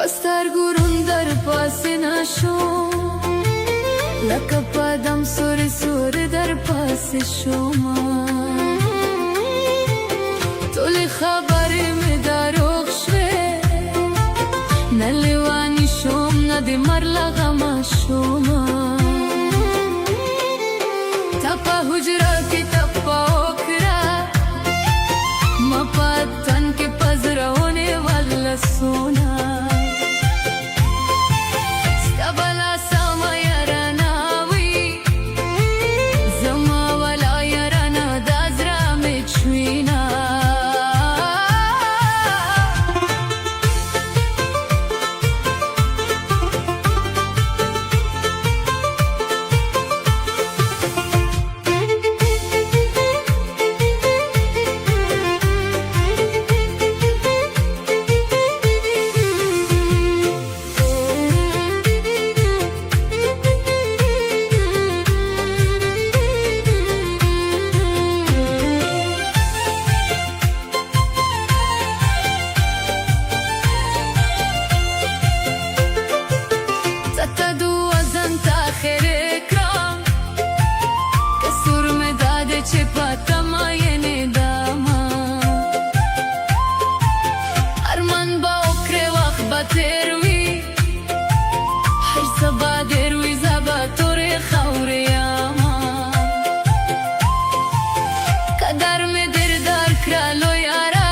پسترګو روند در پاسې نشوم لکه په دم سوري سوري در پاسې شومه ټولې خبرې مې دروغ شوې نه لیوانې شوم نه د مر له غمه شومه تا په حجره کې ټپه وکړه ما په تن کې په زړه ونیول لاسونه ستا به لاسامه یارانه وي زما ولا یارانه دا زړه مې چوینه چې پته ماینې دامه ارمان به وکړې وخت به تېر وي هر څه به ډېر وي زه به تورې خاورې یمه قدر مې ډېر درکړه لو یاره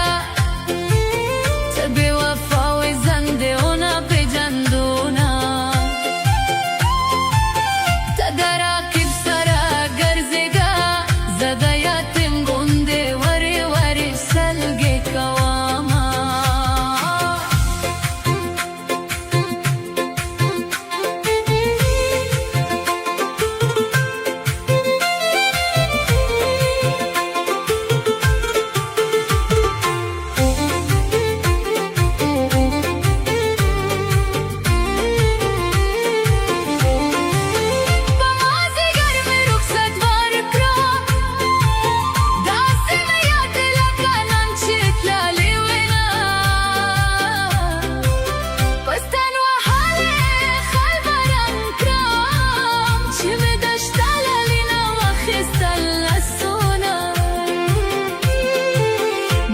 ته بې وفا وې زنګ دې ونه پېژندونه ته د راقب سره ګرځېږه زه د یتیم غوندې ورې ورې سلګې کومه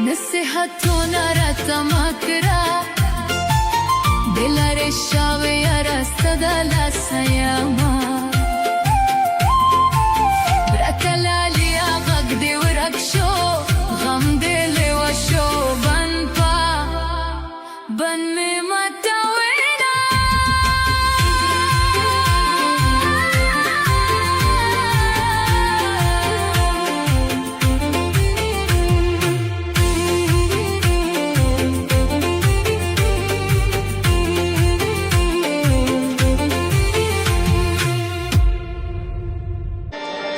نصیحتونه راته مه کړه د لارې شاوې یاره ستا د لاسه یمه برکه لالیا غږ دې ورک شو غم دې لیوه شو بند په بند مې ماتوینه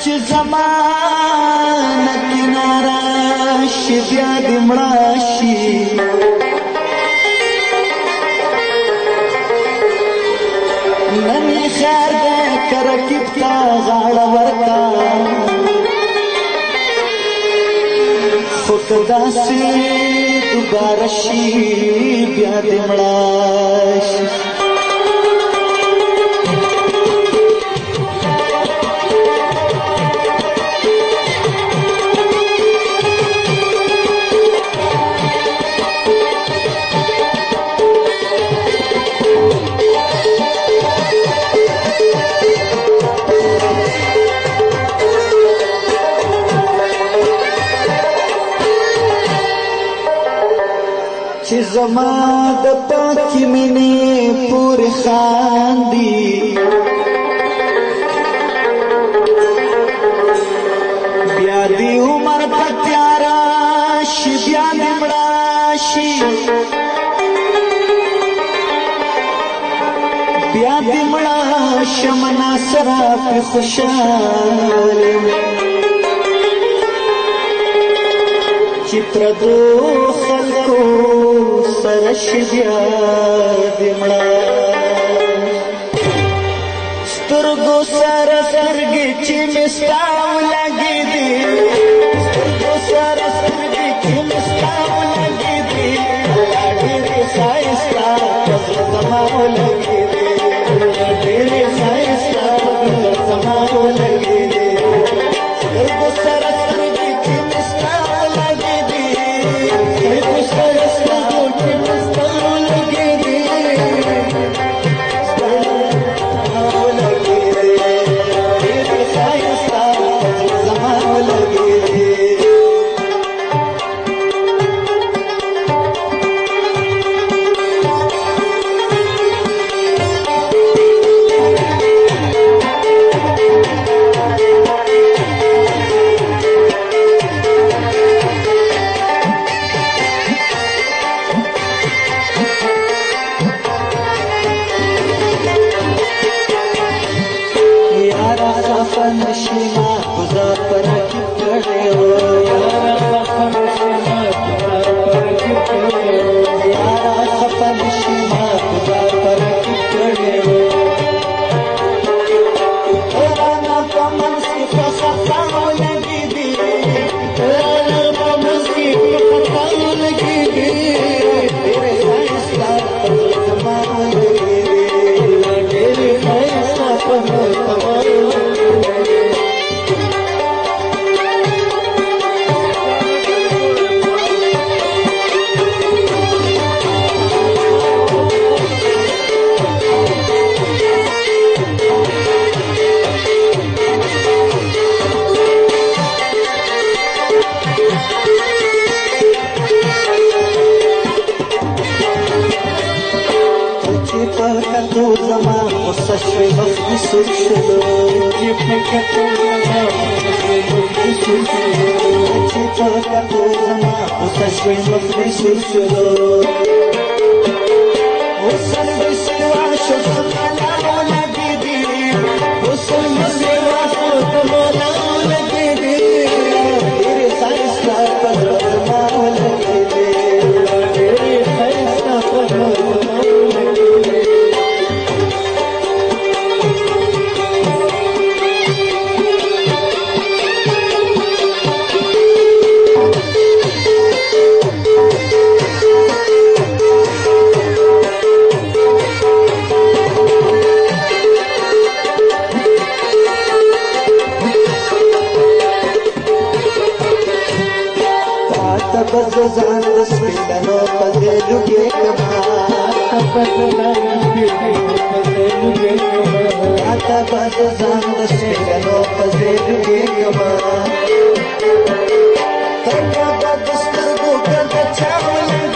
چې زمانه کناره شي بیا دې مړه شي نن یې خیر دی که رقیب ته غاړه ورکړه خو که داسې دوباره شي بیا دې مړه شي چې زما د پاکې مینې پورې خاندي بیا دې عمر په تیاره شي بیا دې مړه شي بیا دې مړه شم ناصره پرې خوشحاله چې پردو خلکو سره شي بیا دې مړه سترګو سره سترګې چې مې ستا ولګېدې سترګو سره سترګې چې مې ستا ولګېدې لا ډېرې ښایسته په زړه نشي ما گزار پر رکب کړي وو یارا خفه نشي ما گزار پر رکب کړي وو رانا په منځ کې په خطا ولګي دي رانا په منځ کې په خطا ولګي دي ډېرې ښایسته په زما ولګي دي ډېرې ښایسته په زما ولګي دي تو زما غصه شوی مخ دې سور شلو چې په کتو زما غصه شوی مخ دې سور شلو وصل بسوا شو خمالا ولګي دي وصل بسوا شو خمالا ولګي دي ډېرې ښایسته په زما ولګي دي ډېرې ښایسته په زما ولګي دي بس ځان د سپینو په دې لګي کما بس ځان د سپینو په دې لګي کما ترکا د سترګو ګرد چاول